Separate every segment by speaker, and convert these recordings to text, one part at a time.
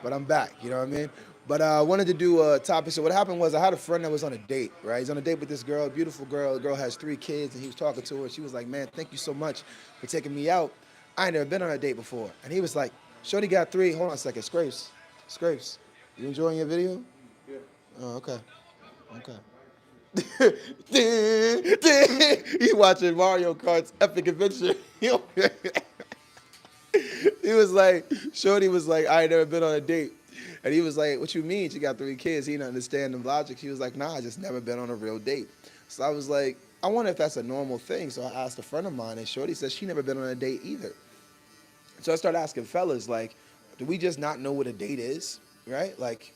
Speaker 1: but I'm back. You know what I mean? But I wanted to do a topic. So what happened was I had a friend that was on a date, right? He's on a date with this girl, beautiful girl. The girl has 3 kids, and he was talking to her. She was like, "Man, thank you so much for taking me out. I ain't never been on a date before." And he was like, "Shorty got 3. Hold on a second, Scrapes, Scrapes. You enjoying your video? Oh, okay, okay." He watching Mario Kart's Epic Adventure. He was like, Shorty was like, "I ain't never been on a date." And he was like, "What you mean? She got 3 kids." He didn't understand the logic. He was like, "Nah, I just never been on a real date." So I was like, I wonder if that's a normal thing. So I asked a friend of mine, and Shorty said she never been on a date either. So I started asking fellas, like, do we just not know what a date is, right? Like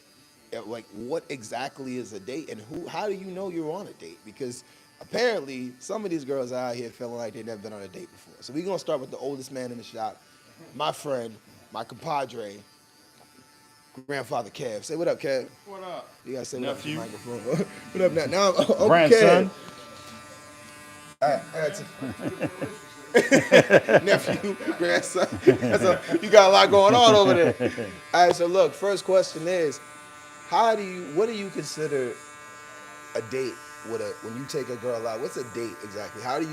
Speaker 1: what exactly is a date, and how do you know you're on a date? Because apparently some of these girls are out here feeling like they've never been on a date before. So we're gonna start with the oldest man in the shop, my friend, my compadre, grandfather Kev. Say what up, Kev.
Speaker 2: What up?
Speaker 1: You gotta say what up to the
Speaker 2: Nephew?
Speaker 1: microphone. What up now? Now, Uncle Kev.
Speaker 3: Grandson.
Speaker 1: I got nephew, grandson. You got a lot going on over there. All right, so look, first question is, what do you consider a date when you take a girl out? What's a date exactly? How do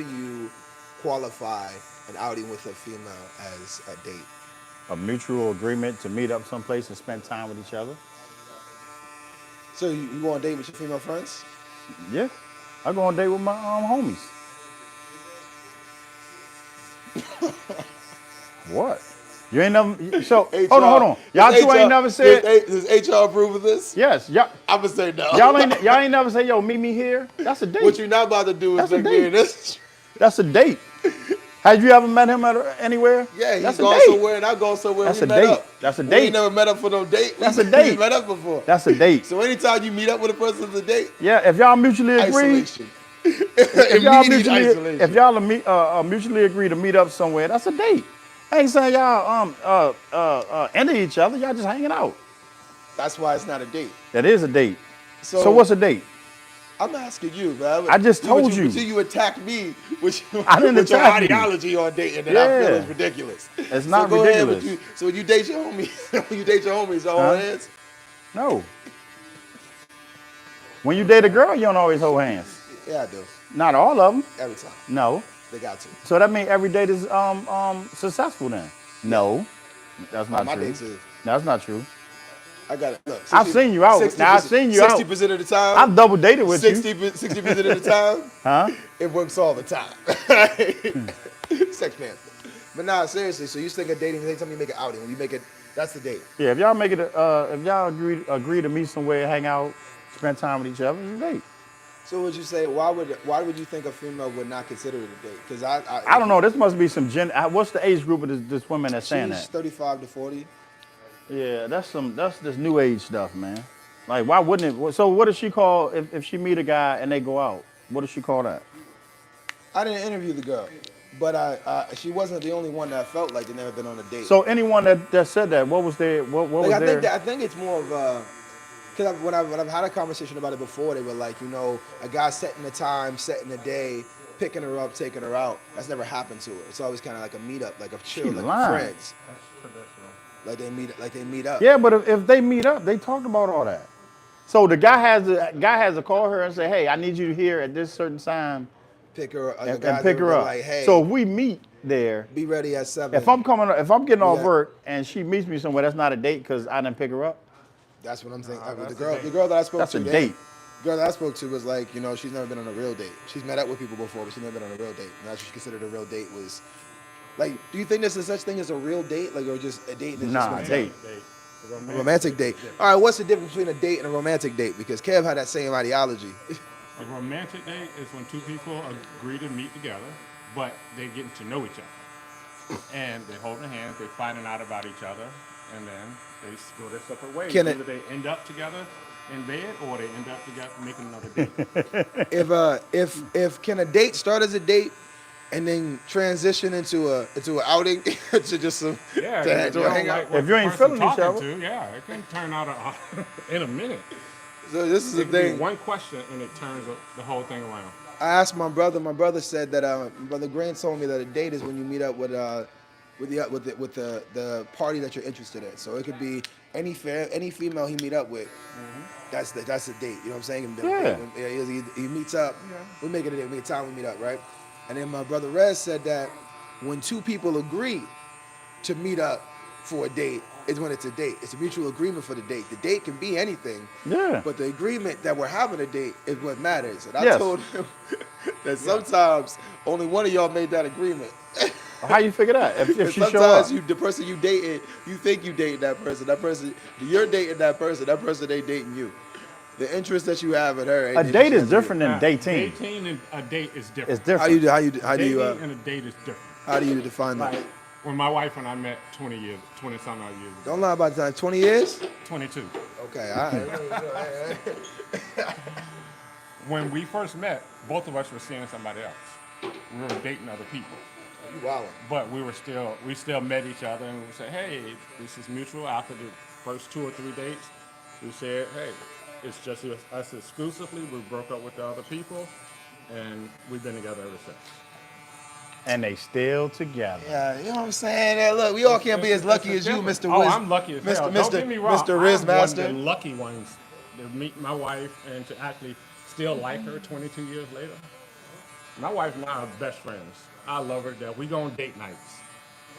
Speaker 1: you qualify an outing with a female as a date?
Speaker 3: A mutual agreement to meet up someplace and spend time with each other.
Speaker 1: So you go on a date with your female friends?
Speaker 3: Yeah. I go on a date with my homies. What? You ain't never. So hold on. Y'all two ain't never said.
Speaker 1: Does HR approve of this?
Speaker 3: Yes.
Speaker 1: I'm gonna say no.
Speaker 3: Y'all ain't never say, yo, meet me here. That's a date.
Speaker 1: What you're not about to do is
Speaker 3: That's a
Speaker 1: make me
Speaker 3: date.
Speaker 1: this.
Speaker 3: That's a date. Have you ever met him anywhere?
Speaker 1: Yeah, he's
Speaker 3: That's a
Speaker 1: gone
Speaker 3: date.
Speaker 1: somewhere and I go somewhere.
Speaker 3: That's
Speaker 1: We
Speaker 3: a
Speaker 1: met
Speaker 3: date.
Speaker 1: up.
Speaker 3: That's a
Speaker 1: We
Speaker 3: date.
Speaker 1: ain't never met up for no date.
Speaker 3: That's a
Speaker 1: We
Speaker 3: date.
Speaker 1: met up before.
Speaker 3: That's a date.
Speaker 1: So anytime you meet up with a person, it's a date.
Speaker 3: Yeah. If y'all mutually agree.
Speaker 1: Isolation.
Speaker 3: If y'all mutually agree to meet up somewhere, that's a date. I ain't saying y'all into each other. Y'all just hanging out.
Speaker 1: That's why it's not a date.
Speaker 3: That is a date.
Speaker 1: So
Speaker 3: So what's a date?
Speaker 1: I'm asking you, man.
Speaker 3: I just told you.
Speaker 1: So you attacked me with your,
Speaker 3: I didn't
Speaker 1: with your
Speaker 3: attack you.
Speaker 1: ideology on dating that I feel
Speaker 3: Yeah.
Speaker 1: is ridiculous.
Speaker 3: It's
Speaker 1: So
Speaker 3: not
Speaker 1: go ahead,
Speaker 3: ridiculous.
Speaker 1: so when you date your homies, all
Speaker 3: Huh?
Speaker 1: hands?
Speaker 3: No. When you date a girl, you don't always hold hands.
Speaker 1: Yeah, I do.
Speaker 3: Not all of them.
Speaker 1: Every time.
Speaker 3: No.
Speaker 1: They got to.
Speaker 3: So that means every date is successful then. No. That's
Speaker 1: On
Speaker 3: not
Speaker 1: my
Speaker 3: true.
Speaker 1: dates is.
Speaker 3: That's not true.
Speaker 1: I got it. Look,
Speaker 3: I've seen you out. Now I've seen you out.
Speaker 1: 60% of the time.
Speaker 3: I've double dated with you.
Speaker 1: 60% of the time.
Speaker 3: Huh?
Speaker 1: It works all the time. Sex Panther. But nah, seriously. So you think of dating? Anytime you make an outing, when you make it, that's the date.
Speaker 3: Yeah, if y'all make it, if y'all agree to meet somewhere, hang out, spend time with each other, it's a date.
Speaker 1: So would you say why would you think a female would not consider it a date? Because
Speaker 3: I don't know. This must be some what's the age group of this woman that's saying
Speaker 1: She's
Speaker 3: that?
Speaker 1: 35 to 40.
Speaker 3: Yeah, that's this new age stuff, man. Like, why wouldn't it? So, what does she call if she meet a guy and they go out? What does she call that?
Speaker 1: I didn't interview the girl, but she wasn't the only one that felt like they never been on a date.
Speaker 3: So, anyone that said that, what was their what was
Speaker 1: Like,
Speaker 3: their?
Speaker 1: I think it's more of a, because when I've had a conversation about it before, they were like, a guy setting the time, setting the day, picking her up, taking her out. That's never happened to her. It's always kind of like a meetup, like a chill,
Speaker 3: She
Speaker 1: like
Speaker 3: lying.
Speaker 1: friends. Like they meet up.
Speaker 3: Yeah, but if they meet up, they talked about all that. So the guy has to call her and say, hey, I need you here at this certain time
Speaker 1: Pick her up.
Speaker 3: and pick her up.
Speaker 1: Like, hey,
Speaker 3: So if we meet there,
Speaker 1: be ready at 7.
Speaker 3: if I'm getting off
Speaker 1: Yeah.
Speaker 3: work and she meets me somewhere, that's not a date because I didn't pick her up.
Speaker 1: That's what I'm saying.
Speaker 2: that's
Speaker 1: The girl that I spoke
Speaker 3: That's
Speaker 1: to,
Speaker 3: a date.
Speaker 1: The girl that I spoke to was like, she's never been on a real date. She's met up with people before, but she's never been on a real date. And that's what she considered a real date was. Like, do you think there's such thing as a real date, like, or just a date? That's
Speaker 3: Nah,
Speaker 1: just
Speaker 3: date.
Speaker 1: a romantic date. All right, what's the difference between a date and a romantic date? Because Kev had that same ideology.
Speaker 2: A romantic date is when two people agree to meet together, but they're getting to know each other. And they're holding hands, they're finding out about each other, and then they go their separate ways. Either they end up together in bed or they end up together making another date.
Speaker 1: If can a date start as a date and then transition into an outing to just some
Speaker 2: Yeah,
Speaker 1: to a hangout?
Speaker 2: what
Speaker 3: If you ain't
Speaker 2: the person
Speaker 3: feeling each
Speaker 2: talking
Speaker 3: other.
Speaker 2: to, yeah, it can turn out in a minute.
Speaker 1: So this is
Speaker 2: It
Speaker 1: the
Speaker 2: can be
Speaker 1: thing.
Speaker 2: one question and it turns the whole thing around.
Speaker 1: I asked my brother. My brother said that my brother Grant told me that a date is when you meet up with with the party that you're interested in. So it could be any female he meet up with. That's a date. You know what I'm saying? And
Speaker 3: Yeah.
Speaker 1: he meets up. We make it a date. We make a time we meet up, right? And then my brother Rez said that when two people agree to meet up for a date is when it's a date. It's a mutual agreement for the date. The date can be anything.
Speaker 3: Yeah.
Speaker 1: But the agreement that we're having a date is what matters. And I
Speaker 3: Yes.
Speaker 1: told him that sometimes only one of y'all made that agreement.
Speaker 3: How you figure that? If
Speaker 1: And
Speaker 3: she show
Speaker 1: sometimes
Speaker 3: up.
Speaker 1: the person you dating, you think you dating that person, you're dating that person they dating you. The interest that you have in her.
Speaker 3: A date is different than
Speaker 2: Now,
Speaker 3: dating.
Speaker 2: Dating and a date is
Speaker 3: It's
Speaker 2: different.
Speaker 3: different.
Speaker 2: Dating and a date is different.
Speaker 1: how do you define that?
Speaker 2: Like when my wife and I met 20 some odd years ago.
Speaker 1: Don't lie about the time. 20 years?
Speaker 2: 22.
Speaker 1: Okay, all right.
Speaker 2: When we first met, both of us were seeing somebody else. We were dating other people.
Speaker 1: You wildin'.
Speaker 2: But we still met each other and we said, hey, this is mutual. After the first 2 or 3 dates, we said, hey, it's just us exclusively. We broke up with the other people and we've been together ever since.
Speaker 3: And they still together.
Speaker 1: Yeah, you know what I'm saying? Hey, look, we all can't be as lucky as you, Mr.
Speaker 2: Oh,
Speaker 1: Wiz.
Speaker 2: I'm lucky as hell. Don't get me wrong.
Speaker 1: Mr. Riz
Speaker 2: I'm
Speaker 1: Master.
Speaker 2: one of the lucky ones to meet my wife and to actually still like her 22 years later. My wife and I are best friends. I love her that we go on date nights.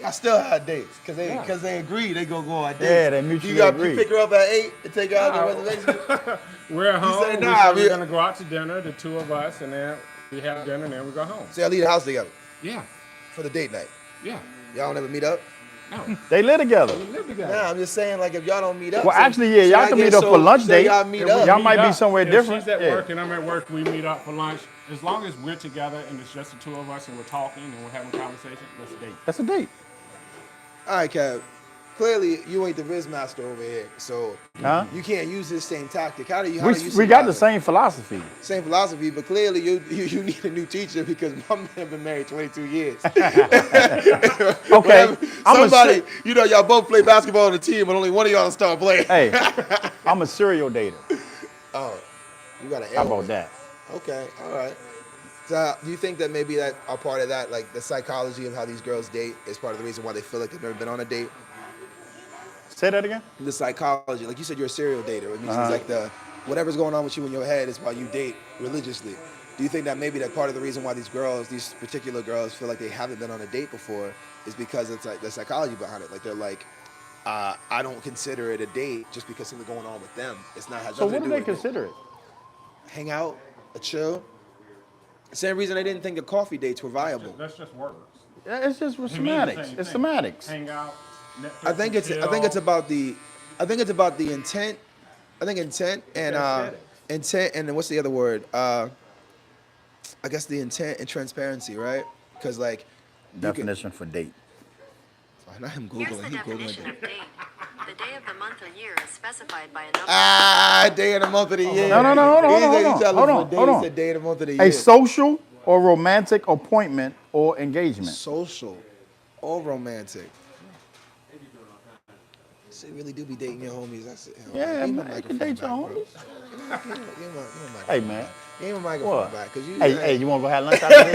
Speaker 1: I still had dates because
Speaker 2: Yeah.
Speaker 1: they agree they gonna go on dates.
Speaker 3: Yeah, they mutually
Speaker 1: you
Speaker 3: agree.
Speaker 1: You pick her up at 8 and take her out to the reservation.
Speaker 2: We're at home.
Speaker 1: say,
Speaker 2: We
Speaker 1: nah,
Speaker 2: said
Speaker 1: we-
Speaker 2: we're gonna go out to dinner, the two of us, and then we have dinner, and then we go home.
Speaker 1: So y'all leave the house together
Speaker 2: Yeah,
Speaker 1: for the date night.
Speaker 2: yeah.
Speaker 1: Y'all don't ever meet up?
Speaker 2: No,
Speaker 3: They live together.
Speaker 2: we live together.
Speaker 1: Nah, I'm just saying like if y'all don't meet up.
Speaker 3: Well,
Speaker 1: so-
Speaker 3: actually, yeah,
Speaker 1: so
Speaker 3: y'all
Speaker 1: I
Speaker 3: can
Speaker 1: get
Speaker 3: meet up for lunch date.
Speaker 1: Y'all meet
Speaker 2: If we
Speaker 1: up.
Speaker 3: Y'all
Speaker 2: meet
Speaker 3: might be
Speaker 2: up,
Speaker 3: somewhere
Speaker 2: if
Speaker 3: different.
Speaker 2: She's at
Speaker 3: Yeah.
Speaker 2: work and I'm at work. We meet up for lunch. As long as we're together and it's just the two of us and we're talking and we're having conversation, let's date.
Speaker 3: That's a date.
Speaker 1: All right, Kev. Clearly, you ain't the Riz Master over here, so
Speaker 3: Huh?
Speaker 1: you can't use this same tactic. How do you? How
Speaker 3: We,
Speaker 1: do you
Speaker 3: we got
Speaker 1: survive
Speaker 3: the
Speaker 1: it?
Speaker 3: same philosophy.
Speaker 1: Same philosophy, but clearly you need a new teacher because my man been married 22 years.
Speaker 3: Okay.
Speaker 1: Somebody, y'all both play basketball on the team, but only one of y'all start playing.
Speaker 3: Hey, I'm a serial dater.
Speaker 1: Oh, you got an
Speaker 3: How about that?
Speaker 1: Okay, all right. So do you think that maybe that a part of that, like the psychology of how these girls date, is part of the reason why they feel like they've never been on a date?
Speaker 3: Say that again?
Speaker 1: The psychology, like you said, you're a serial dater. It means it's like whatever's going on with you in your head is why you date religiously. Do you think that maybe that part of the reason why these particular girls feel like they haven't been on a date before is because it's like the psychology behind it? Like they're like, I don't consider it a date just because something going on with them. It's not has
Speaker 3: So
Speaker 1: nothing
Speaker 3: what
Speaker 1: to
Speaker 3: do
Speaker 1: do
Speaker 3: they
Speaker 1: with it.
Speaker 3: consider it?
Speaker 1: Hang out, a chill. Same reason I didn't think the coffee dates were viable.
Speaker 2: That's just words.
Speaker 3: Yeah, it's just
Speaker 2: It means the
Speaker 3: semantics.
Speaker 2: same
Speaker 3: It's
Speaker 2: thing.
Speaker 3: semantics.
Speaker 2: Hang out. Netflix
Speaker 1: I think
Speaker 2: and
Speaker 1: it's
Speaker 2: chill.
Speaker 1: about the intent. I think intent and then what's the other word? I guess the intent and transparency, right? Because like you can,
Speaker 3: Definition for date.
Speaker 1: not him
Speaker 4: Here's
Speaker 1: googling.
Speaker 4: the
Speaker 1: He
Speaker 4: definition
Speaker 1: googling.
Speaker 4: of date. The day of the month or year is specified by a number.
Speaker 1: Day of the month of the year.
Speaker 3: No, hold on,
Speaker 1: He said
Speaker 3: hold
Speaker 1: he
Speaker 3: on,
Speaker 1: tried to
Speaker 3: hold
Speaker 1: look
Speaker 3: on,
Speaker 1: for a date.
Speaker 3: hold
Speaker 1: He
Speaker 3: on.
Speaker 1: said day of the month of the year.
Speaker 3: A social or romantic appointment or engagement.
Speaker 1: Social or romantic. So you really do be dating your homies. That's it.
Speaker 3: Yeah,
Speaker 1: Give me my
Speaker 3: man, you can
Speaker 1: microphone
Speaker 3: date your
Speaker 1: back, bro.
Speaker 3: homies.
Speaker 1: Give me my microphone.
Speaker 3: Hey, man.
Speaker 1: Give me my microphone
Speaker 3: What?
Speaker 1: back. Cause you,
Speaker 3: Hey, you want to go have lunch after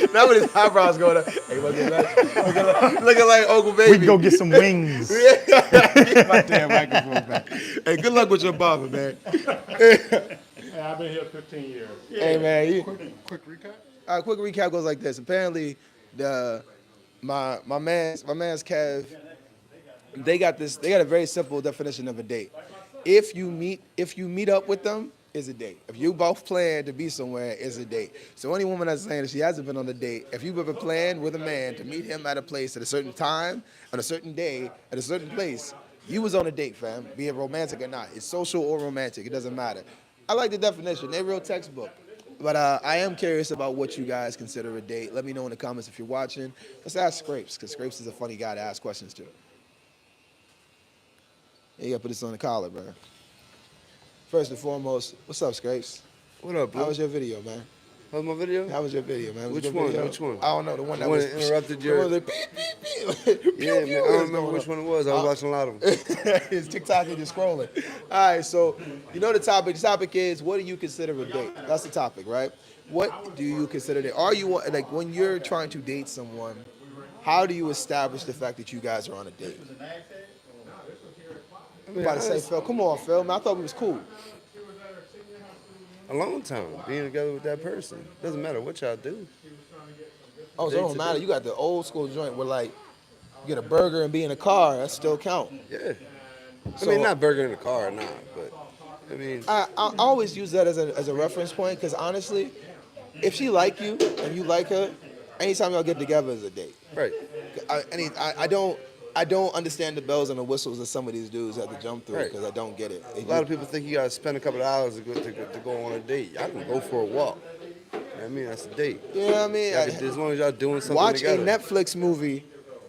Speaker 3: this?
Speaker 1: Now with his eyebrows going up. Hey, what's it looking like Uncle Baby.
Speaker 3: We can go get some wings.
Speaker 1: Get my damn microphone back. Hey, good luck with your barber, man.
Speaker 2: Yeah, I've been here 15 years.
Speaker 1: Hey, man.
Speaker 5: Quick recap.
Speaker 1: Quick recap goes like this. Apparently, my man's Kev, they got a very simple definition of a date. If you meet up with them, is a date. If you both plan to be somewhere, is a date. So any woman that's saying that she hasn't been on a date, if you've ever planned with a man to meet him at a place at a certain time, on a certain day, at a certain place, you was on a date, fam. Be it romantic or not. It's social or romantic. It doesn't matter. I like the definition. They're real textbook. But I am curious about what you guys consider a date. Let me know in the comments if you're watching. Let's ask Scrapes, because Scrapes is a funny guy to ask questions to. Yeah, you gotta put this on the collar, bro. First and foremost, what's up, Scrapes?
Speaker 5: What up,
Speaker 1: How
Speaker 5: bro?
Speaker 1: was your video, man?
Speaker 5: How's my video?
Speaker 1: How was your video, man? Was
Speaker 5: Which
Speaker 1: it a good
Speaker 5: one?
Speaker 1: video?
Speaker 5: Which one?
Speaker 1: I don't know. The one that
Speaker 5: The one
Speaker 1: was
Speaker 5: that interrupted
Speaker 1: the
Speaker 5: your-
Speaker 1: one that beep, beep, beep.
Speaker 5: Yeah, man. I don't remember which one it was. I was watching a lot of them.
Speaker 1: It's TikTok and just scrolling. All right, so you know the topic. The topic is, what do you consider a date? That's the topic, right? What do you consider it? Are you like when you're trying to date someone? how do you establish the fact that you guys are on a date?
Speaker 5: I
Speaker 1: I'm
Speaker 5: mean,
Speaker 1: about to say, Phil, come on, Phil. Man, I thought we was cool.
Speaker 5: a long time being together with that person. Doesn't matter what y'all do.
Speaker 1: Oh, so it
Speaker 5: Day
Speaker 1: don't
Speaker 5: to
Speaker 1: matter.
Speaker 5: day.
Speaker 1: You got the old school joint where like you get a burger and be in a car. That still count.
Speaker 5: Yeah.
Speaker 1: So-
Speaker 5: I mean, not burger in the car, nah, but I mean,
Speaker 1: I always use that as a reference point because honestly, if she like you and you like her, anytime y'all get together is a date.
Speaker 5: right.
Speaker 1: I don't understand the bells and the whistles that some of these dudes have to jump through
Speaker 5: Right.
Speaker 1: because I don't get it.
Speaker 5: A lot of people think you gotta spend a couple of hours to go on a date. Y'all can go for a walk. You know what I mean, that's a date.
Speaker 1: You know what I mean?
Speaker 5: Y'all can, as long as y'all doing something
Speaker 1: Watch
Speaker 5: together.
Speaker 1: a Netflix movie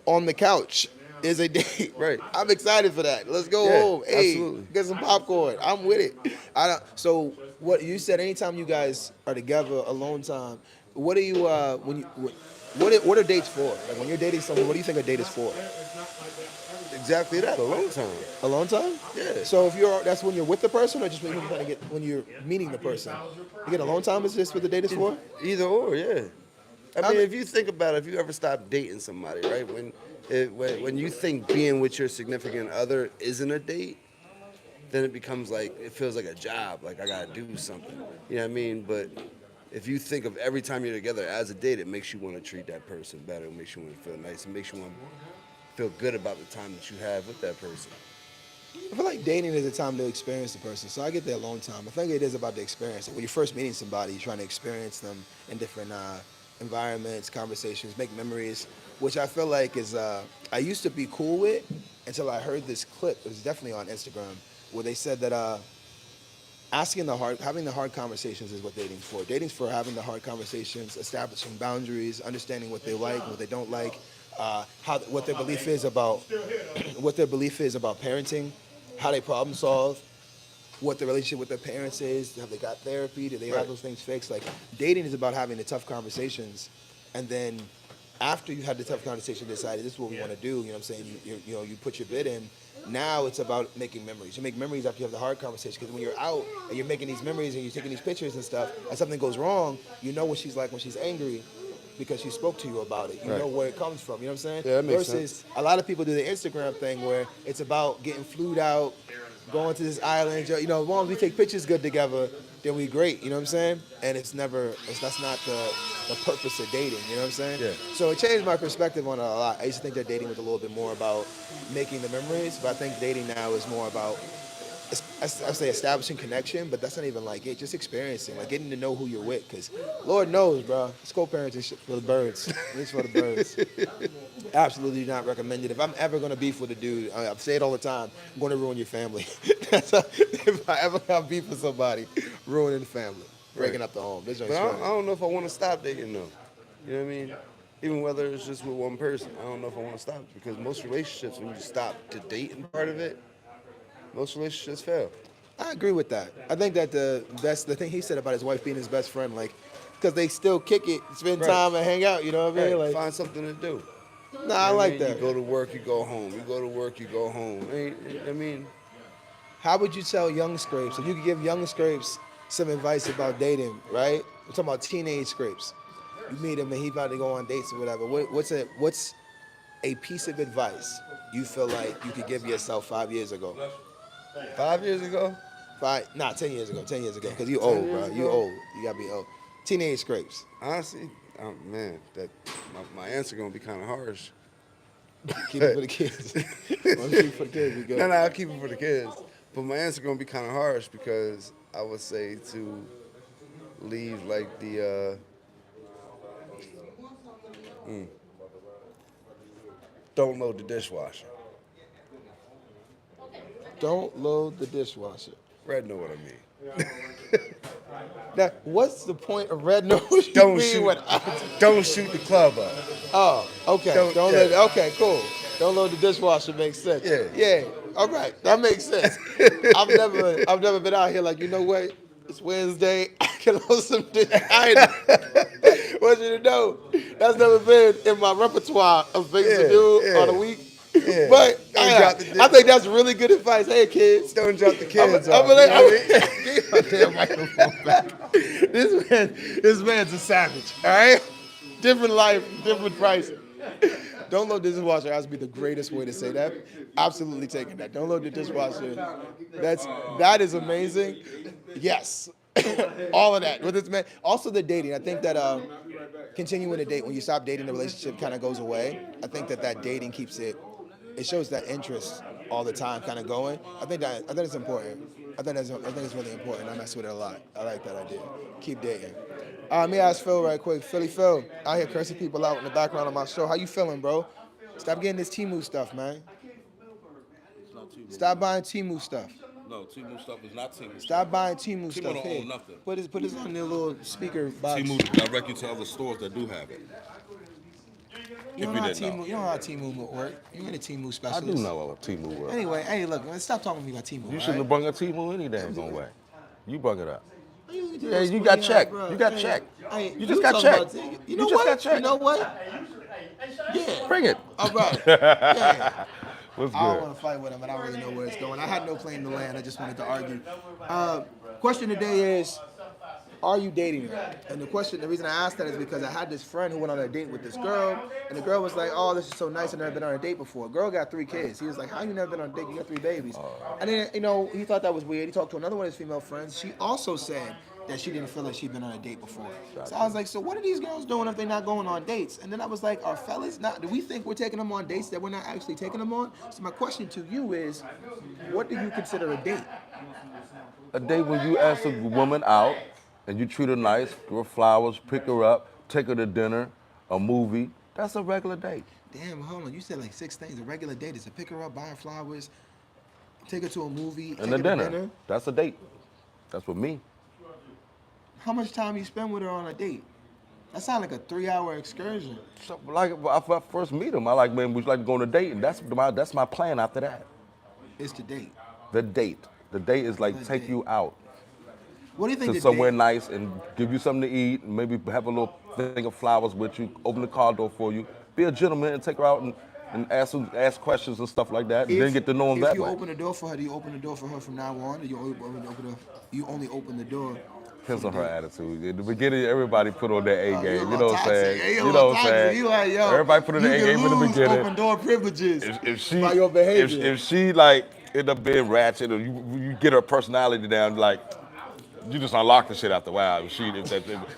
Speaker 1: on the couch is a date.
Speaker 5: Right.
Speaker 1: I'm excited for that. Let's go
Speaker 5: Yeah,
Speaker 1: home. Hey,
Speaker 5: absolutely.
Speaker 1: get some popcorn. I'm with it. So what you said? Anytime you guys are together, alone time. What do you what are dates for? Like when you're dating someone, what do you think a date is for?
Speaker 5: Exactly that, a long time.
Speaker 1: Alone time?
Speaker 5: Yeah.
Speaker 1: So if that's when you're with the person, or just when you're meeting the person? You get alone time. Is this what the date is for?
Speaker 5: Either or, yeah. I
Speaker 1: I
Speaker 5: mean,
Speaker 1: mean-
Speaker 5: if you think about it, if you ever stop dating somebody, right? When you think being with your significant other isn't a date, then it becomes like, it feels like a job, like I gotta do something. You know what I mean? But if you think of every time you're together as a date, it makes you want to treat that person better. It makes you want to feel nice. It makes you want to feel good about the time that you have with that person.
Speaker 1: I feel like dating is a time to experience the person. So I get that alone time. I think it is about the experience. When you're first meeting somebody, you're trying to experience them in different environments, conversations, make memories, which I feel like is I used to be cool with until I heard this clip. It was definitely on Instagram where they said that having the hard conversations is what dating's for. Dating's for having the hard conversations, establishing boundaries, understanding what they like, what they don't like, what their belief is about parenting, how they problem solve, what the relationship with their parents is. Have they got therapy? Do they have those things fixed? Like dating is about having the tough conversations, and then after you had the tough conversation, decided this is what we want to do. You know what I'm saying? You put your bid in. Now it's about making memories. You make memories after you have the hard conversation. Because when you're out and you're making these memories and you're taking these pictures and stuff, and something goes wrong, you know what she's like when she's angry because she spoke to you about it. You know where it comes from. You know what I'm saying?
Speaker 5: Yeah, that makes
Speaker 1: Versus a lot of people do the Instagram thing where it's about getting flued out, going to this island. You know, as long as we take pictures good together, then we great. You know what I'm saying? And that's not the purpose of dating. You know what I'm saying?
Speaker 5: Yeah.
Speaker 1: So it changed my perspective on it a lot. I used to think that dating was a little bit more about making the memories, but I think dating now is more about, I say establishing connection, but that's not even like it. Just experiencing, like getting to know who you're with. Because Lord knows, bro, it's co-parenting shit for the birds. It's for the birds. Absolutely not recommended. If I'm ever gonna beef with a dude, I say it all the time, I'm gonna ruin your family. If I ever have beef with somebody, ruining the family, breaking up the home. This
Speaker 5: But
Speaker 1: joint's
Speaker 5: I
Speaker 1: trash.
Speaker 5: don't know if I want to stop dating though. You know what I mean? Even whether it's just with one person, I don't know if I want to stop because most relationships, when you stop the dating part of it, most relationships fail.
Speaker 1: I agree with that. I think that that's the thing he said about his wife being his best friend, like, because they still kick it, spend
Speaker 5: Right.
Speaker 1: time and hang out. You know what I mean?
Speaker 5: Right,
Speaker 1: Like,
Speaker 5: find something to do.
Speaker 1: nah, I
Speaker 5: You know what
Speaker 1: like
Speaker 5: mean?
Speaker 1: that.
Speaker 5: You go to work, you go home. You go to work, you go home. I mean,
Speaker 1: How would you tell young scrapes, if you could give young scrapes some advice about dating, right? We're talking about teenage scrapes. You meet him and he about to go on dates or whatever. What's a piece of advice you feel like you could give yourself 5 years ago?
Speaker 5: 5 years ago,
Speaker 1: 10 years ago. 10 years ago, because you old, bro.
Speaker 5: years
Speaker 1: You
Speaker 5: ago?
Speaker 1: old. You gotta be old. Teenage scrapes.
Speaker 5: honestly, man, that my answer gonna be kind of harsh.
Speaker 1: Keep it for the kids. Once you keep it for the kids, we good.
Speaker 5: No, I'll keep it for the kids. But my answer gonna be kind of harsh because I would say to leave like the don't load the dishwasher.
Speaker 1: Don't load the dishwasher.
Speaker 5: Red know what I mean.
Speaker 1: Now, what's the point of red nose?
Speaker 5: Don't
Speaker 1: being
Speaker 5: shoot.
Speaker 1: without-
Speaker 5: Don't shoot the club up.
Speaker 1: Oh, okay.
Speaker 5: Don't-
Speaker 1: Don't
Speaker 5: yeah.
Speaker 1: okay, cool. Don't load the dishwasher makes sense.
Speaker 5: Yeah.
Speaker 1: Yeah. All right. That makes sense. I've never been out here like, you know what? It's Wednesday. I can load some dish. I want you to know that's never been in my repertoire of things to
Speaker 5: Yeah,
Speaker 1: do
Speaker 5: yeah.
Speaker 1: on a week.
Speaker 5: Yeah.
Speaker 1: But
Speaker 5: Don't drop the dish.
Speaker 1: I think that's really good advice. Hey, kids.
Speaker 5: Don't drop the kids
Speaker 1: I'm
Speaker 5: off.
Speaker 1: gonna-
Speaker 5: you know what I mean?
Speaker 1: Give my damn microphone back. This man's a savage. All right, different life, different price. Don't load the dishwasher has to be the greatest way to say that. Absolutely taking that. Don't load the dishwasher. That is amazing. Yes. All of that. With this man. Also the dating. I think that continuing to date, when you stop dating, the relationship kind of goes away. I think that dating keeps it shows that interest all the time kind of going. I think it's important. I think it's really important. I mess with it a lot. I like that idea. Keep dating. Let me ask Phil right quick. Philly Phil, out here cursing people out in the background of my show. How you feeling, bro? Stop getting this Temu stuff, man.
Speaker 6: It's not Temu.
Speaker 1: Stop buying Temu stuff.
Speaker 6: No, Temu stuff is not Temu.
Speaker 1: Stop buying Temu stuff.
Speaker 6: don't
Speaker 1: Here,
Speaker 6: own nothing.
Speaker 1: put this on their little speaker box.
Speaker 6: Temu direct you to other stores that do have it.
Speaker 1: You
Speaker 6: If
Speaker 1: know how
Speaker 6: you didn't know.
Speaker 1: Temu, you know how Temu work. You ain't a Temu
Speaker 6: I
Speaker 1: specialist.
Speaker 6: do know how Temu works.
Speaker 1: Anyway, hey, look, man, stop talking to me about Temu.
Speaker 6: You
Speaker 1: all
Speaker 6: shouldn't have
Speaker 1: right?
Speaker 6: brought up Temu any damn way. You brought it up.
Speaker 1: You
Speaker 6: Yeah, you got checked. You got checked. You just got checked.
Speaker 1: You know
Speaker 6: just
Speaker 1: what?
Speaker 6: got checked.
Speaker 1: You know what? Yeah.
Speaker 6: Bring it.
Speaker 1: All right. Yeah.
Speaker 6: What's
Speaker 1: I don't
Speaker 6: good?
Speaker 1: want to fight with him, and I don't really know where it's going. I had no claim to land. I just wanted to argue. Question today is, are you dating her? And the reason I asked that is because I had this friend who went on a date with this girl, and the girl was like, "Oh, this is so nice. I've never been on a date before." Girl got 3 kids. He was like, "How you never been on a date? You got 3 babies." And then, he thought that was weird. He talked to another one of his female friends. She also said that she didn't feel like she'd been on a date before. So I was like, so what are these girls doing if they're not going on dates? And then I was like, are fellas not, do we think we're taking them on dates that we're not actually taking them on? So my question to you is, what do you consider a date?
Speaker 6: A date when you ask a woman out and you treat her nice, give her flowers, pick her up, take her to dinner, a movie. That's a regular date.
Speaker 1: Damn, hold on, you said like 6 things. A regular date is to pick her up, buy her flowers, take her to a movie, take
Speaker 6: And
Speaker 1: her
Speaker 6: a
Speaker 1: to
Speaker 6: dinner. That's a date. That's with me.
Speaker 1: How much time you spend with her on a date? That sounds like a 3-hour excursion.
Speaker 6: So, like, if I first meet him, I like, man, would you like to go on a date? And that's my plan after that.
Speaker 1: It's the date.
Speaker 6: The date. The date is like
Speaker 1: The
Speaker 6: take
Speaker 1: date.
Speaker 6: you out
Speaker 1: What do you think
Speaker 6: to
Speaker 1: the
Speaker 6: somewhere
Speaker 1: date,
Speaker 6: nice and give you something to eat, and maybe have a little thing of flowers with you, open the car door for you, be a gentleman and take her out and ask questions and stuff like that, and then get to know him that
Speaker 1: If you
Speaker 6: way.
Speaker 1: open the door for her, do you open the door for her from now on? Or you only open the door?
Speaker 6: Depends on her attitude. In the beginning, everybody put on their A game.
Speaker 1: you're
Speaker 6: You
Speaker 1: a
Speaker 6: know
Speaker 1: little
Speaker 6: what I'm
Speaker 1: toxic.
Speaker 6: saying?
Speaker 1: Hey, you're a
Speaker 6: You know
Speaker 1: little
Speaker 6: what I'm
Speaker 1: toxic.
Speaker 6: saying?
Speaker 1: You like, yo,
Speaker 6: Everybody put in
Speaker 1: you
Speaker 6: their A
Speaker 1: can
Speaker 6: game in the
Speaker 1: lose
Speaker 6: beginning.
Speaker 1: open door privileges
Speaker 6: If she
Speaker 1: by your behavior.
Speaker 6: if she like end up being ratchet or you get her personality down, like you just unlock the shit after a while.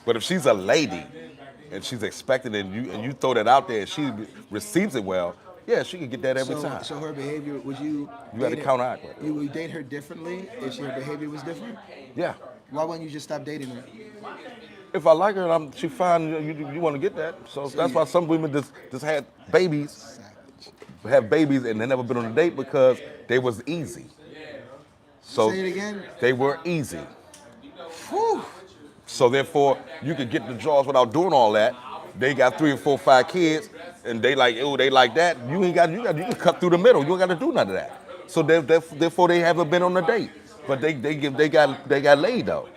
Speaker 6: But if she's a lady and she's expecting it and you throw that out there and she receives it well, yeah, she can get that every time.
Speaker 1: So her behavior, would you?
Speaker 6: You gotta
Speaker 1: date her-
Speaker 6: counteract with it.
Speaker 1: You would date her differently if her behavior was different?
Speaker 6: Yeah.
Speaker 1: Why wouldn't you just stop dating her?
Speaker 6: If I like her and she fine, you want to get that. So that's why some women just had babies, have babies and they never been on a date because they was easy. So
Speaker 1: Say it again.
Speaker 6: they were easy.
Speaker 1: Whew.
Speaker 6: So therefore, you could get the draws without doing all that. They got 3 or 4, 5 kids, and they like, oh, they like that. You can cut through the middle. You ain't got to do none of that. So therefore, they haven't been on a date, but they got laid though.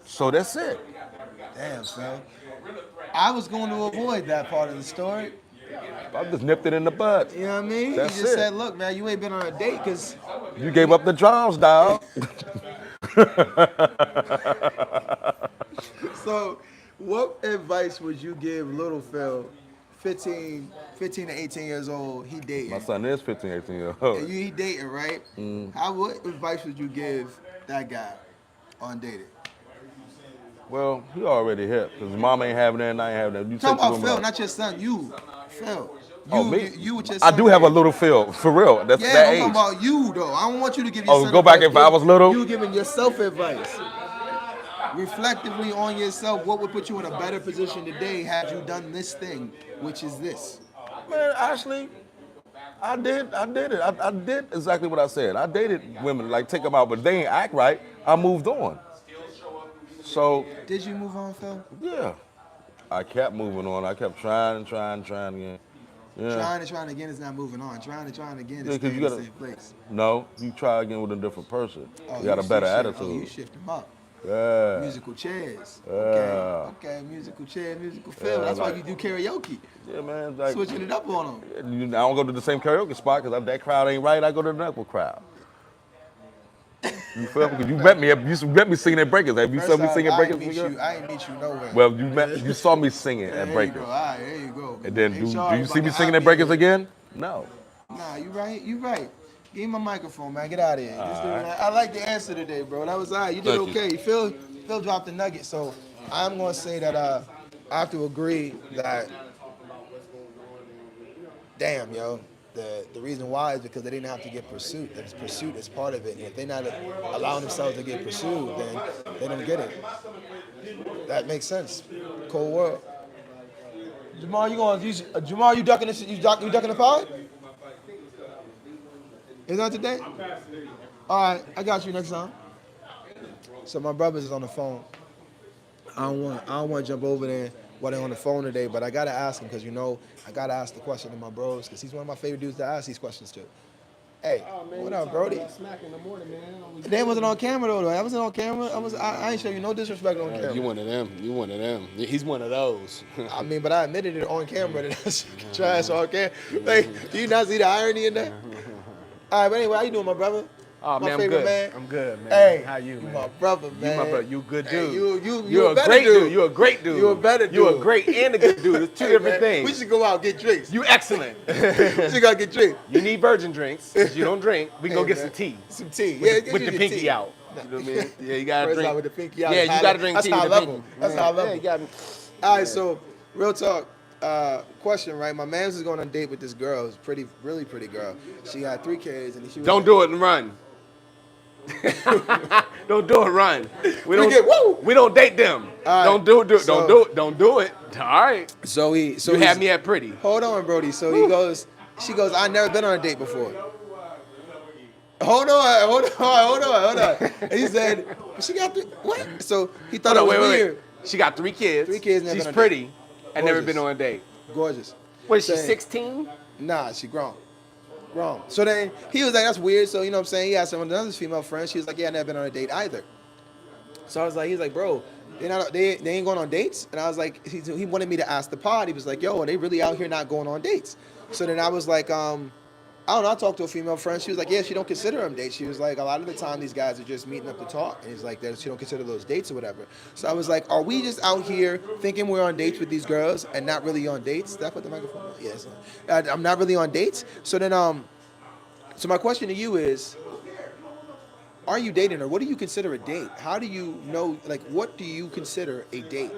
Speaker 6: So that's it.
Speaker 1: Damn, son. I was going to avoid that part of the story.
Speaker 6: I just nipped it in the bud.
Speaker 1: You know what I mean?
Speaker 6: That's
Speaker 1: you just
Speaker 6: it.
Speaker 1: said, look, man, you ain't been on a date because
Speaker 6: You gave up the draws, dog.
Speaker 1: So, what advice would you give little Phil, 15 to 18 years old, he dating?
Speaker 6: My son is 15, 18 years old.
Speaker 1: And he dating, right? What advice would you give that guy on dating?
Speaker 6: Well, he already hit because mom ain't having that and I ain't having that. You
Speaker 1: Talk
Speaker 6: take the
Speaker 1: about
Speaker 6: woman
Speaker 1: Phil,
Speaker 6: out.
Speaker 1: not your son. You, Phil.
Speaker 6: Oh, me?
Speaker 1: You with your
Speaker 6: I
Speaker 1: son.
Speaker 6: do have a
Speaker 1: dating.
Speaker 6: little Phil, for real. That's
Speaker 1: Yeah,
Speaker 6: that
Speaker 1: I'm
Speaker 6: age.
Speaker 1: talking about you though. I don't want you to give your
Speaker 6: Oh,
Speaker 1: son
Speaker 6: go back
Speaker 1: advice.
Speaker 6: if I was little?
Speaker 1: You giving yourself advice. Reflectively on yourself, what would put you in a better position today had you done this thing, which is this?
Speaker 6: Man, actually, I did it. I did exactly what I said. I dated women, like take them out, but they ain't act right. I moved on. So,
Speaker 1: Did you move on, Phil?
Speaker 6: yeah. I kept moving on. I kept trying again. Yeah.
Speaker 1: Trying again is not moving on. Trying again
Speaker 6: Yeah,
Speaker 1: is
Speaker 6: 'cause
Speaker 1: staying
Speaker 6: you
Speaker 1: in the
Speaker 6: gotta-
Speaker 1: same place.
Speaker 6: No, you try again with a different person.
Speaker 1: Oh,
Speaker 6: you got a better
Speaker 1: shift-
Speaker 6: attitude.
Speaker 1: Oh, you shift them up.
Speaker 6: Yeah.
Speaker 1: Musical chairs.
Speaker 6: Yeah.
Speaker 1: Okay, musical chair, musical Phil.
Speaker 6: Yeah,
Speaker 1: That's why
Speaker 6: like-
Speaker 1: you do karaoke.
Speaker 6: Yeah, man. Like,
Speaker 1: Switching it up on them.
Speaker 6: I don't go to the same karaoke spot because that crowd ain't right. I go to the next crowd. You feel me? 'Cause you met me singing at Breakers. Have you
Speaker 1: First
Speaker 6: seen me
Speaker 1: off,
Speaker 6: singing at
Speaker 1: I ain't
Speaker 6: Breakers?
Speaker 1: meet
Speaker 6: Before?
Speaker 1: you. I ain't meet you nowhere.
Speaker 6: Well, you saw me singing
Speaker 1: Yeah,
Speaker 6: at
Speaker 1: there you
Speaker 6: Breakers.
Speaker 1: go. All right, there you go.
Speaker 6: And then do
Speaker 1: HR
Speaker 6: you
Speaker 1: is
Speaker 6: see
Speaker 1: about
Speaker 6: me
Speaker 1: to
Speaker 6: singing
Speaker 1: out
Speaker 6: at Breakers
Speaker 1: here.
Speaker 6: again? No.
Speaker 1: Nah, you right. You right. Give me my microphone, man. Get out of here. I like the answer today, bro. That was all right. You did
Speaker 6: Thank you.
Speaker 1: okay. Phil dropped the nugget. So I'm gonna say that I have to agree that damn, yo. The reason why is because they didn't have to get pursued. That pursuit is part of it. And if they're not allowing themselves to get pursued, then they don't get it. That makes sense. Cold world. Jamal, you ducking this? You ducking the pod? Is that today? All right, I got you next time. So my brothers is on the phone. I don't want to jump over there while they're on the phone today, but I gotta ask him because I gotta ask the question to my bros because he's one of my favorite dudes to ask these questions to. Hey, what up, Brody? They wasn't on camera though. I wasn't on camera. I ain't show you no disrespect on camera.
Speaker 7: You one of them. You one of them. He's one of those.
Speaker 1: I mean, but I admitted it on camera that that's trash on camera. Like, do you not see the irony in that? All right, but anyway, how you doing, my brother?
Speaker 7: Oh,
Speaker 1: My
Speaker 7: man, I'm
Speaker 1: favorite
Speaker 7: good.
Speaker 1: man.
Speaker 7: I'm good, man.
Speaker 1: Hey,
Speaker 7: How you, man?
Speaker 1: My brother, man.
Speaker 7: You my brother. You a good
Speaker 1: Hey,
Speaker 7: dude.
Speaker 1: you
Speaker 7: You're
Speaker 1: a
Speaker 7: a
Speaker 1: better
Speaker 7: great
Speaker 1: dude.
Speaker 7: dude. You're a great dude.
Speaker 1: You a better dude.
Speaker 7: You're a great and a good dude. It's two
Speaker 1: Hey,
Speaker 7: different
Speaker 1: man, We
Speaker 7: things.
Speaker 1: should go out and get drinks.
Speaker 7: You excellent.
Speaker 1: We should go get drinks.
Speaker 7: You need virgin drinks. 'Cause you don't drink. We can go
Speaker 1: Hey,
Speaker 7: get
Speaker 1: man.
Speaker 7: some tea.
Speaker 1: Some tea.
Speaker 7: With the pinky out. You know what I mean? Yeah, you gotta
Speaker 1: First
Speaker 7: drink.
Speaker 1: out with the pinky out.
Speaker 7: Yeah, you gotta drink
Speaker 1: That's
Speaker 7: tea
Speaker 1: high
Speaker 7: with the
Speaker 1: level.
Speaker 7: pinky.
Speaker 1: That's
Speaker 7: Yeah,
Speaker 1: high level.
Speaker 7: Yeah, you gotta.
Speaker 1: All right, so real talk. Question, right? My man's is going on a date with this girl. It's really pretty girl. She had 3 kids, and she was
Speaker 7: Don't do it and run. Don't do it. Run. We
Speaker 1: Look at- woo!
Speaker 7: don't. We don't date them.
Speaker 1: All right,
Speaker 7: Don't do it.
Speaker 1: so-
Speaker 7: Don't do it. Don't do it. All right.
Speaker 1: So
Speaker 7: You
Speaker 1: he's-
Speaker 7: had me at pretty.
Speaker 1: Hold on, Brody. So she goes, I've never been on a date before. Hold on. And he said, she got what? So he thought it was weird.
Speaker 7: She got 3 kids.
Speaker 1: 3 kids, never
Speaker 7: She's
Speaker 1: been on a
Speaker 7: pretty
Speaker 1: date.
Speaker 7: and never
Speaker 1: Gorgeous.
Speaker 7: been on a date.
Speaker 1: Gorgeous.
Speaker 7: What is she,
Speaker 1: Saying-
Speaker 7: 16?
Speaker 1: Nah, she grown. Grown. So then he was like, that's weird. So, you know what I'm saying? He asked another female friend. She was like, yeah, I've never been on a date either. So I was like, he's like, bro, they ain't going on dates? And I was like, he wanted me to ask the pod. He was like, yo, are they really out here not going on dates? So then I was like, I don't know. I talked to a female friend. She was like, yeah, she don't consider them dates. She was like, a lot of the time these guys are just meeting up to talk. And he's like, she don't consider those dates or whatever. So I was like, are we just out here thinking we're on dates with these girls and not really on dates? Did I put the microphone on? Yes. I'm not really on dates. So then, so my question to you is, are you dating her? What do you consider a date? How do you know, like, what do you consider a date?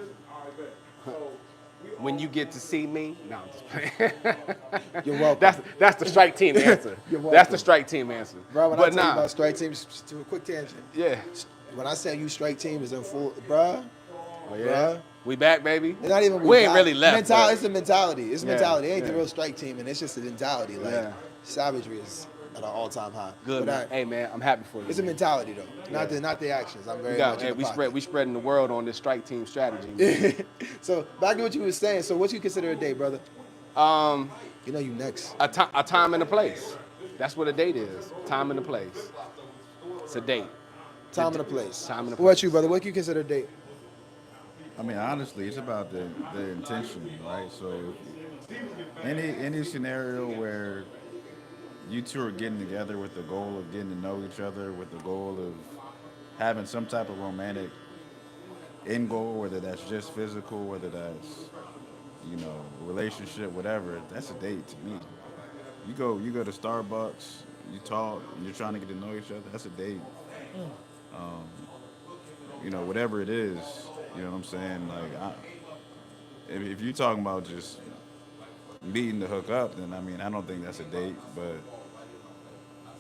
Speaker 7: When you get to see me? No, I'm just playing.
Speaker 1: You're welcome.
Speaker 7: That's the strike team answer.
Speaker 1: You're welcome.
Speaker 7: That's the strike team answer.
Speaker 1: Bro, when I
Speaker 7: But
Speaker 1: tell you
Speaker 7: nah,
Speaker 1: about strike teams, just do a quick tangent.
Speaker 7: yeah.
Speaker 1: When I say you strike team is in full, bruh,
Speaker 7: Oh, yeah.
Speaker 1: bruh.
Speaker 7: We back, baby.
Speaker 1: It's not even
Speaker 7: We ain't
Speaker 1: back.
Speaker 7: really left.
Speaker 1: It's a mentality. It's a
Speaker 7: Yeah,
Speaker 1: mentality. It ain't the
Speaker 7: yeah.
Speaker 1: real strike team, and it's just a mentality. Like
Speaker 7: Yeah.
Speaker 1: savagery is at an all-time high.
Speaker 7: Good,
Speaker 1: But
Speaker 7: man. Hey, man, I'm happy for you.
Speaker 1: it's a mentality though, not the actions. I'm very
Speaker 7: We got,
Speaker 1: much
Speaker 7: hey,
Speaker 1: in the pocket.
Speaker 7: we spreading the world on this strike team strategy. Man.
Speaker 1: So back to what you were saying. So what you consider a date, brother? You know you next.
Speaker 7: A time and a place. That's what a date is. Time and a place. It's a date.
Speaker 1: Time and a place.
Speaker 7: Time and a
Speaker 1: What about
Speaker 7: place.
Speaker 1: you, brother? What do you consider a date?
Speaker 8: I mean, honestly, it's about the intention, right? So, any scenario where you two are getting together with the goal of getting to know each other, with the goal of having some type of romantic end goal, whether that's just physical, whether that's relationship, whatever, that's a date to me. You go to Starbucks, you talk, and you're trying to get to know each other. That's a date. Whatever it is, you know what I'm saying? Like, if you're talking about just meeting to hook up, then I don't think that's a date. But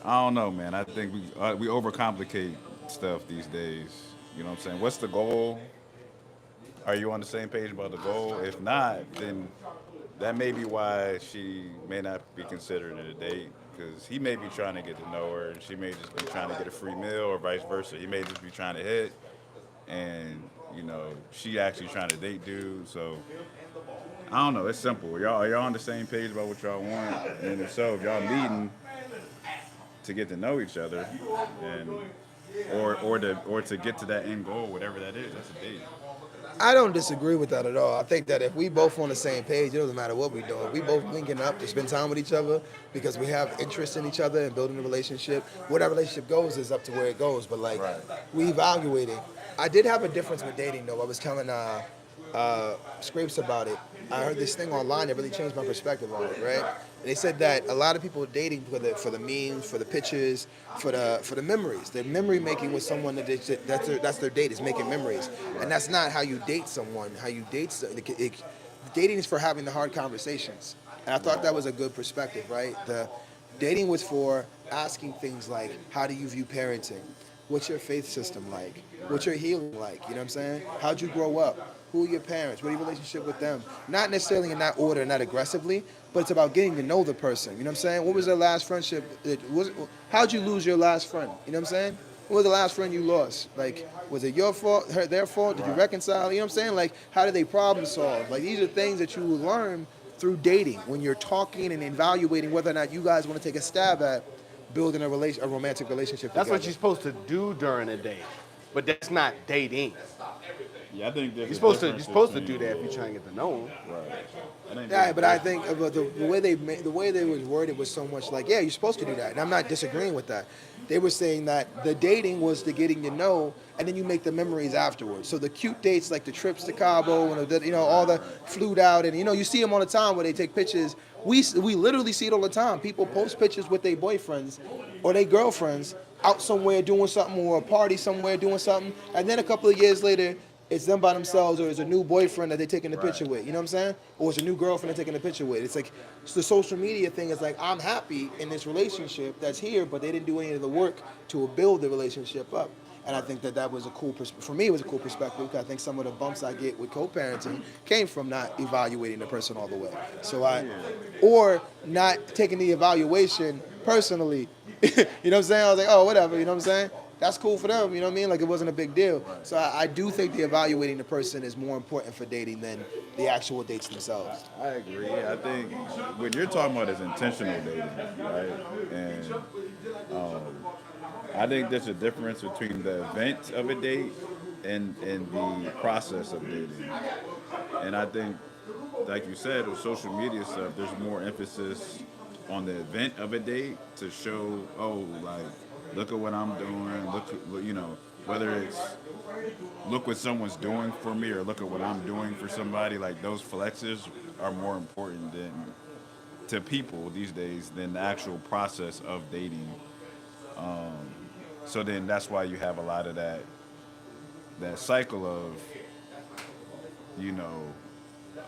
Speaker 8: I don't know, man. I think we overcomplicate stuff these days. You know what I'm saying? What's the goal? Are you on the same page about the goal? If not, then that may be why she may not be considered a date, because he may be trying to get to know her, and she may just be trying to get a free meal, or vice versa. He may just be trying to hit, and she actually trying to date dude. So I don't know. It's simple. Are y'all on the same page about what y'all want? And if so, if y'all meeting to get to know each other, and or to get to that end goal, whatever that is, that's a date.
Speaker 1: I don't disagree with that at all. I think that if we both on the same page, it doesn't matter what we're doing. We both linking up to spend time with each other because we have interest in each other and building a relationship. Where that relationship goes is up to where it goes. But like we evaluating. I did have a difference with dating though. I was telling Scrapes about it. I heard this thing online that really changed my perspective on it, right? And they said that a lot of people are dating for the memes, for the pictures, for the memories. They're memory making with someone that's their date is making memories, and that's not how you date someone. How you date dating is for having the hard conversations, and I thought that was a good perspective, right? The dating was for asking things like, how do you view parenting? What's your faith system like? What's your healing like? You know what I'm saying? How'd you grow up? Who are your parents? What are your relationship with them? Not necessarily in that order, not aggressively, but it's about getting to know the person. You know what I'm saying? What was their last friendship? How'd you lose your last friend? You know what I'm saying? What was the last friend you lost? Like, was it your fault, their fault? Did you reconcile? You know what I'm saying? Like, how did they problem solve? Like, these are things that you will learn through dating when you're talking and evaluating whether or not you guys want to take a stab at building a romantic relationship
Speaker 7: That's
Speaker 1: together.
Speaker 7: what you're supposed to do during a date, but that's not dating.
Speaker 8: Yeah, I think
Speaker 7: You're supposed to do that if you're trying to get to know them.
Speaker 8: Right.
Speaker 1: Yeah, but I think the way they was worded was so much like, yeah, you're supposed to do that, and I'm not disagreeing with that. They were saying that the dating was the getting to know, and then you make the memories afterwards. So the cute dates, like the trips to Cabo, and all the flued out, and you see them all the time where they take pictures. We literally see it all the time. People post pictures with their boyfriends or their girlfriends out somewhere doing something, or a party somewhere doing something, and then a couple of years later, it's them by themselves, or it's a new boyfriend that they're taking the picture with. You know what I'm saying? Or it's a new girlfriend they're taking the picture with. It's like the social media thing is like, I'm happy in this relationship that's here, but they didn't do any of the work to build the relationship up. And I think that was a cool for me. It was a cool perspective because I think some of the bumps I get with co-parenting came from not evaluating the person all the way. Or not taking the evaluation personally. You know what I'm saying? I was like, oh, whatever. You know what I'm saying? That's cool for them, you know what I mean? Like, it wasn't a big deal. So I do think the evaluating the person is more important for dating than the actual dates themselves.
Speaker 8: I agree. I think what you're talking about is intentional dating, right? And I think there's a difference between the event of a date and the process of dating. And I think, like you said, with social media stuff, there's more emphasis on the event of a date to show, look at what I'm doing. Whether it's look what someone's doing for me or look at what I'm doing for somebody. Like, those flexes are more important to people these days than the actual process of dating. So then that's why you have a lot of that cycle of,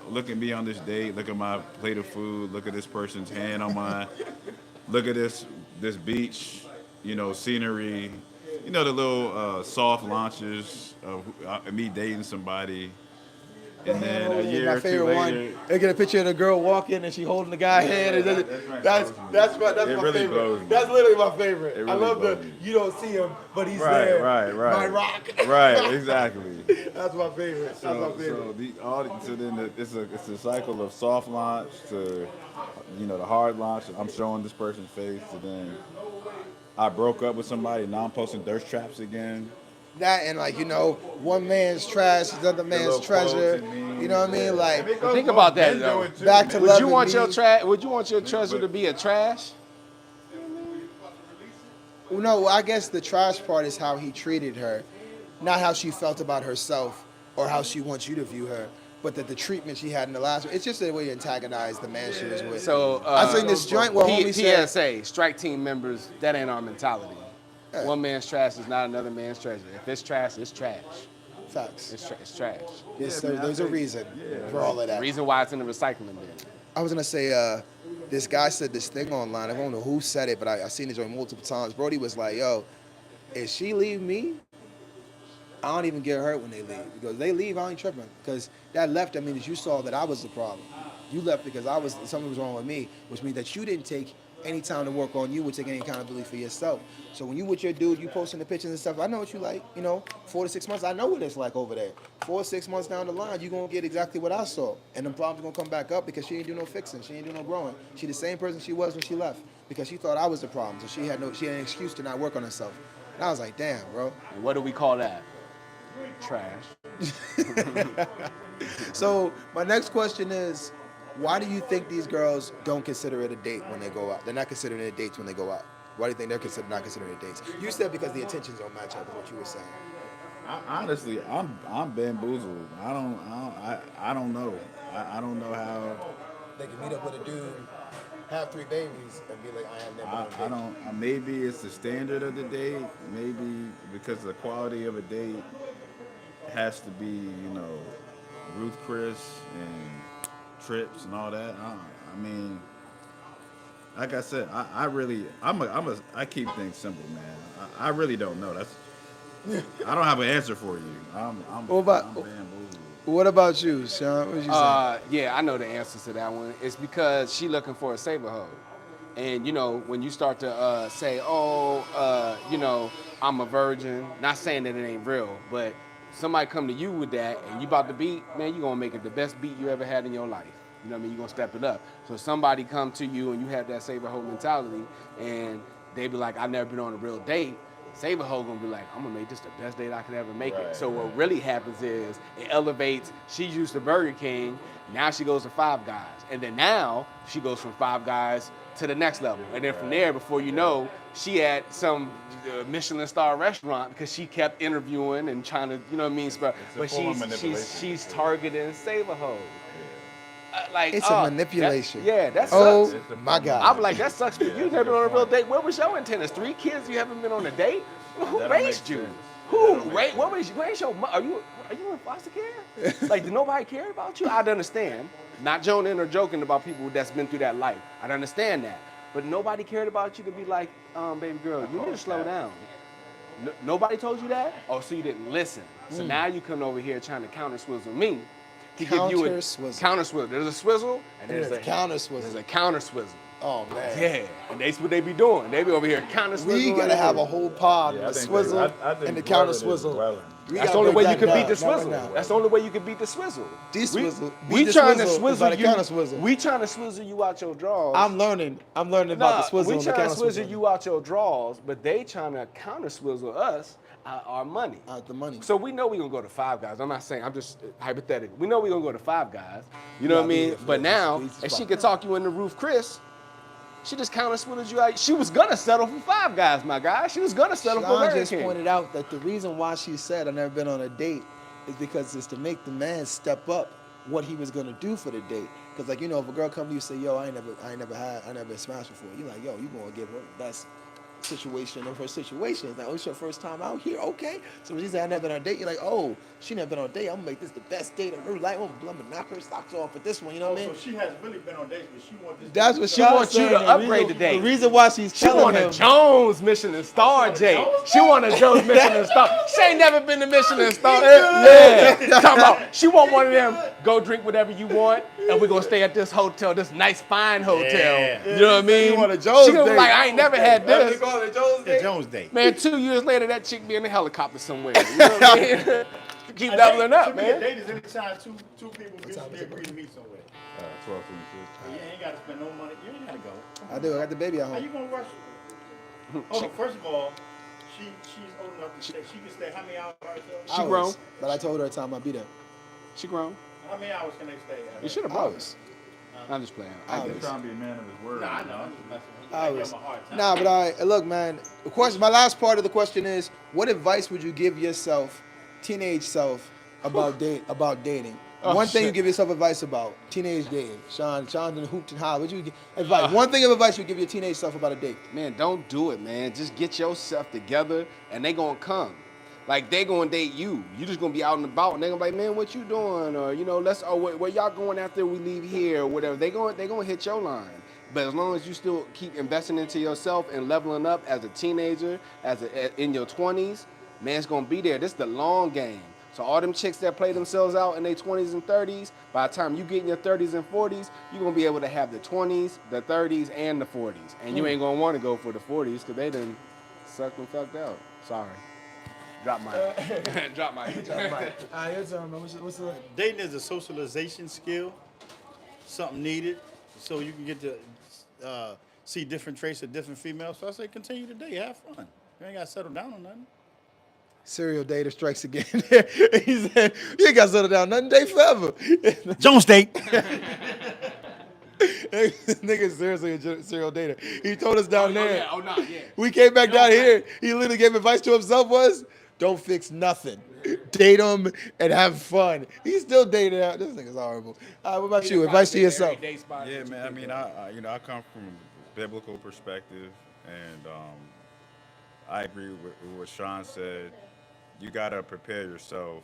Speaker 8: look at me on this date, look at my plate of food, look at this person's hand on mine, look at this beach, scenery, the little soft launches of me dating somebody. And then a year
Speaker 1: my
Speaker 8: or two
Speaker 1: favorite
Speaker 8: later,
Speaker 1: one, they get a picture of the girl walking and she holding the guy's hand. That's my
Speaker 8: really
Speaker 1: favorite.
Speaker 8: blows me.
Speaker 1: That's literally my favorite.
Speaker 8: It
Speaker 1: I
Speaker 8: really
Speaker 1: love
Speaker 8: blows me.
Speaker 1: you don't see him, but he's there.
Speaker 8: Right.
Speaker 1: My rock.
Speaker 8: Right, exactly.
Speaker 1: That's my favorite.
Speaker 8: So then it's a cycle of soft launch to, the hard launch. I'm showing this person's face, and then I broke up with somebody. Now I'm posting thirst traps again.
Speaker 1: That and one man's trash is another man's treasure. You know what I mean? Like,
Speaker 7: Think about that though.
Speaker 1: back to
Speaker 7: Would
Speaker 1: love
Speaker 7: you
Speaker 1: and
Speaker 7: want your
Speaker 1: me.
Speaker 7: Would you want your treasure to be a trash?
Speaker 1: Well, no, I guess the trash part is how he treated her, not how she felt about herself or how she wants you to view her, but that the treatment she had in the last one. It's just the way you antagonize the man she was with.
Speaker 7: So
Speaker 1: I seen this joint where homie said,
Speaker 7: PSA, strike team members, that ain't our mentality.
Speaker 1: Yeah.
Speaker 7: One man's trash is not another man's treasure. If it's trash, it's trash.
Speaker 1: facts.
Speaker 7: It's trash.
Speaker 1: Yes, there's a reason for all of that.
Speaker 7: Reason why it's in the recycling bin.
Speaker 1: I was gonna say, this guy said this thing online. I don't know who said it, but I seen it joint multiple times. Brody was like, "Yo, if she leave me, I don't even get hurt when they leave because they leave. I ain't tripping because that left. I mean, you saw that I was the problem. You left because something was wrong with me, which means that you didn't take any time to work on you or take any accountability for yourself. So when you with your dude, you posting the pictures and stuff. I know what you like. 4 to 6 months. I know what it's like over there. 4 or 6 months down the line, you gonna get exactly what I saw, and the problems gonna come back up because she ain't do no fixing. She ain't do no growing. She the same person she was when she left because she thought I was the problem. So she had an excuse to not work on herself. And I was like, damn, bro.
Speaker 7: And what do we call that? Trash.
Speaker 1: So my next question is, why do you think these girls don't consider it a date when they go out? They're not considering it dates when they go out. Why do you think they're not considering it dates? You said because the intentions don't match up. Is what you were saying.
Speaker 8: Honestly, I'm bamboozled. I don't know. I don't know how.
Speaker 1: They can meet up with a dude, have 3 babies, and be like, I have never been on a
Speaker 8: I
Speaker 1: date.
Speaker 8: don't. Maybe it's the standard of the date. Maybe because the quality of a date has to be, Ruth Chris and trips and all that. I mean, like I said, I keep things simple, man. I really don't know. I don't have an answer for you. I'm bamboozled.
Speaker 1: What about you, Sean? What you say?
Speaker 7: Yeah, I know the answer to that one. It's because she looking for a saber hoe. And, when you start to say, I'm a virgin, not saying that it ain't real, but somebody come to you with that and you about to beat, man, you're going to make it the best beat you ever had in your life. You know what I mean? You're going to step it up. So somebody come to you and you have that saber hoe mentality and they be like, I've never been on a real date. Saber hoe gonna be like, I'm gonna make this the best date I can ever make it. So what really happens is it elevates. She's used to Burger King, now she goes to Five Guys, and then now she goes from Five Guys to the next level, and then from there, before you know, she at some Michelin star restaurant because she kept interviewing and trying to, you know what I mean? But she's targeting saber hoes.
Speaker 1: It's a manipulation.
Speaker 7: That
Speaker 1: Oh
Speaker 7: sucks.
Speaker 1: my God.
Speaker 7: I'm like, that sucks for you. You never been on a real date. What was your intent? 3 kids? You haven't been on a date? Who raised you? Who raised? What was you? Where's your? Are you in foster care? Like, did nobody care about you? I'd understand. Not joning or joking about people that's been through that life. I'd understand that. But nobody cared about you to be like, baby girl, you need to slow down. Nobody told you that? Oh, so you didn't listen. So now you come over here trying to counter swizzle me.
Speaker 1: Counter swizzle.
Speaker 7: Counter swizzle. There's a swizzle and there's a
Speaker 1: counter swizzle.
Speaker 7: There's a counter swizzle.
Speaker 1: Oh man.
Speaker 7: Yeah, and that's what they be doing. They be over here counter swizzle.
Speaker 1: We gotta have a whole pod with the swizzle and the counter swizzle.
Speaker 7: That's the only way you can beat the swizzle. That's the only way you can beat the swizzle. We trying to swizzle you. We trying to swizzle you out your drawers.
Speaker 1: I'm learning about the swizzle and the
Speaker 7: We trying
Speaker 1: counter
Speaker 7: to swizzle
Speaker 1: swizzle.
Speaker 7: you out your drawers, but they trying to counter swizzle us our money.
Speaker 1: Out the money.
Speaker 7: So we know we're gonna go to Five Guys. I'm not saying, I'm just hypothetical. We know we're gonna go to Five Guys. You know what I mean? But now, if she could talk you into Ruth Chris, she just counter swizzled you out. She was gonna settle for Five Guys, my guy. She was gonna settle for
Speaker 1: Sean
Speaker 7: Burger
Speaker 1: just
Speaker 7: King.
Speaker 1: pointed out that the reason why she said I've never been on a date is because it's to make the man step up what he was gonna do for the date. Because if a girl come to you and say, yo, I ain't never been smashed before, you're like, yo, you gonna give her the best situation of her situation. It's like, oh, it's your first time out here, okay. So when she said I never been on a date, you're like, oh, she never been on a date. I'm gonna make this the best date of her life. I'm gonna knock her socks off with this one. You know what I mean?
Speaker 3: So she has really been on dates, but she wants this.
Speaker 1: That's what
Speaker 7: She wants you to upgrade the date.
Speaker 1: The reason why she's
Speaker 7: She
Speaker 1: telling
Speaker 7: want a
Speaker 1: him.
Speaker 7: Jones Michelin Star, Jay. She want a Jones Michelin Star. She ain't never been to Michelin Star. Yeah. Talking about, she want one of them, go drink whatever you want, and we're going to stay at this hotel, this nice, fine hotel.
Speaker 3: Yeah.
Speaker 7: You know what I mean?
Speaker 1: You want a Jones
Speaker 7: She gonna be
Speaker 1: date.
Speaker 7: like, I ain't never had
Speaker 1: What we
Speaker 7: this.
Speaker 1: call it, Jones
Speaker 3: The
Speaker 1: date?
Speaker 3: Jones date.
Speaker 7: Man, 2 years later, that chick be in a helicopter somewhere. You know what I mean? Keep leveling up,
Speaker 3: To me, a
Speaker 7: man.
Speaker 3: date is anytime two people mutually agree to meet somewhere.
Speaker 8: 12:26.
Speaker 3: You ain't got to spend no money. You ain't got to go.
Speaker 1: I do. I got the baby at
Speaker 3: How
Speaker 1: home.
Speaker 3: you gonna rush it? Oh, first of all, she's old enough to stay. She can stay how many hours by herself?
Speaker 7: She grown.
Speaker 1: But I told her time I'd be there.
Speaker 7: She grown.
Speaker 3: How many hours can they stay?
Speaker 7: You should have brought her.
Speaker 1: Hours.
Speaker 7: I'm just playing.
Speaker 8: He's trying to be a man of his word.
Speaker 3: Nah, I know. I'm just messing with you.
Speaker 1: I
Speaker 3: I
Speaker 1: was.
Speaker 3: give him a hard time.
Speaker 1: Nah, but all right. Look, man. The question. My last part of the question is: what advice would you give yourself, teenage self, about dating? One thing you give yourself advice about teenage dating. Sean and hooped and holled. What you give advice? One thing of advice you give your teenage self about a date.
Speaker 7: Man, don't do it, man. Just get yourself together and they gonna come. Like, they gonna date you. You just gonna be out and about and they gonna be like, man, what you doing? Or, where y'all going after we leave here or whatever. They gonna hit your line. But as long as you still keep investing into yourself and leveling up as a teenager, in your 20s, man, it's gonna be there. This is the long game. So all them chicks that play themselves out in their 20s and 30s, by the time you get in your 30s and 40s, you're going to be able to have the 20s, the 30s, and the 40s. And you ain't going to want to go for the 40s because they done sucked and fucked out. Sorry. Drop my Drop my
Speaker 1: All right, your turn, man. What's the
Speaker 3: Dating is a socialization skill, something needed, so you can get to see different traits of different females. So I say continue to date, have fun. You ain't got to settle down on nothing.
Speaker 1: Serial dater strikes again. He said, "You ain't got to settle down. Nothing date forever."
Speaker 3: Jones State.
Speaker 1: Nigga, seriously, a serial dater. He told us down there.
Speaker 7: Yeah, oh no, yeah.
Speaker 1: We came back down here. He literally gave advice to himself was, don't fix nothing. Date them and have fun. He's still dating out. This nigga's horrible. What about you? Advice to yourself.
Speaker 8: Yeah, man. I mean, I come from a biblical perspective, and I agree with what Sean said. You gotta prepare yourself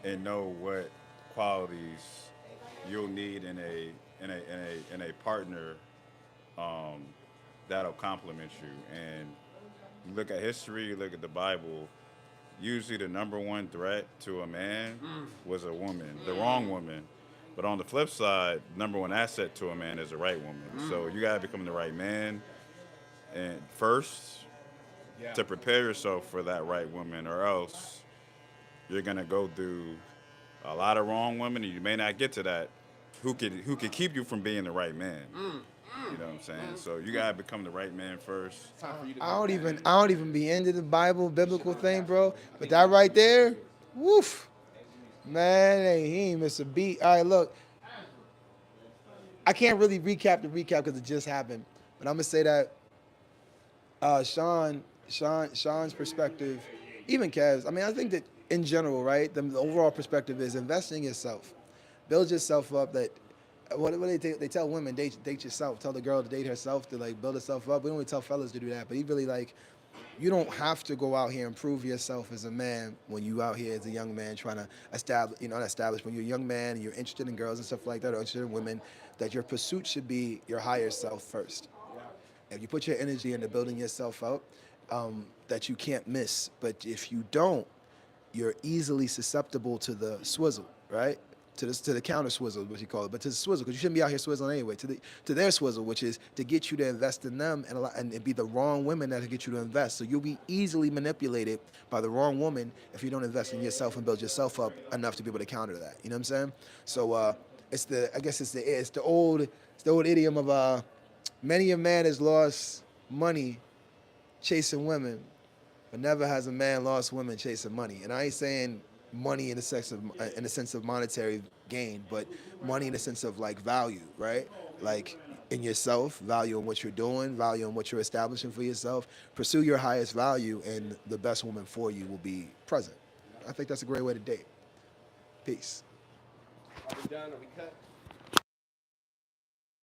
Speaker 8: and know what qualities you'll need in a partner that'll complement you. And you look at history, you look at the Bible. Usually, the number one threat to a man was a woman, the wrong woman. But on the flip side, number one asset to a man is the right woman. So you gotta become the right man, and first to prepare yourself for that right woman, or else you're gonna go through a lot of wrong women, and you may not get to that. Who could keep you from being the right man? You know what I'm saying? So you gotta become the right man first.
Speaker 1: I don't even be into the Bible, biblical thing, bro. But that right there, woof. Man, he ain't miss a beat. All right, look. I can't really recap because it just happened. But I'm gonna say that Sean's perspective, even Kev's, I mean, I think that in general, right, the overall perspective is investing in yourself. Build yourself up. That what do they tell women, date yourself. Tell the girl to date herself, to like build herself up. We don't really tell fellas to do that, but he really like, you don't have to go out here and prove yourself as a man when you out here as a young man trying to establish, when you're a young man and you're interested in girls and stuff like that, or interested in women, that your pursuit should be your higher self first. If you put your energy into building yourself up, that you can't miss. But if you don't, you're easily susceptible to the swizzle, right? To the counter swizzle, what you call it, but to the swizzle, because you shouldn't be out here swizzling anyway. To their swizzle, which is to get you to invest in them, and it be the wrong women that get you to invest. So you'll be easily manipulated by the wrong woman if you don't invest in yourself and build yourself up enough to be able to counter that. You know what I'm saying? So it's the old idiom of many a man has lost money chasing women, but never has a man lost women chasing money. And I ain't saying money in the sense of monetary gain, but money in the sense of like value, right? Like in yourself, value in what you're doing, value in what you're establishing for yourself. Pursue your highest value, and the best woman for you will be present. I think that's a great way to date. Peace.
Speaker 7: Are we done? Are we cut?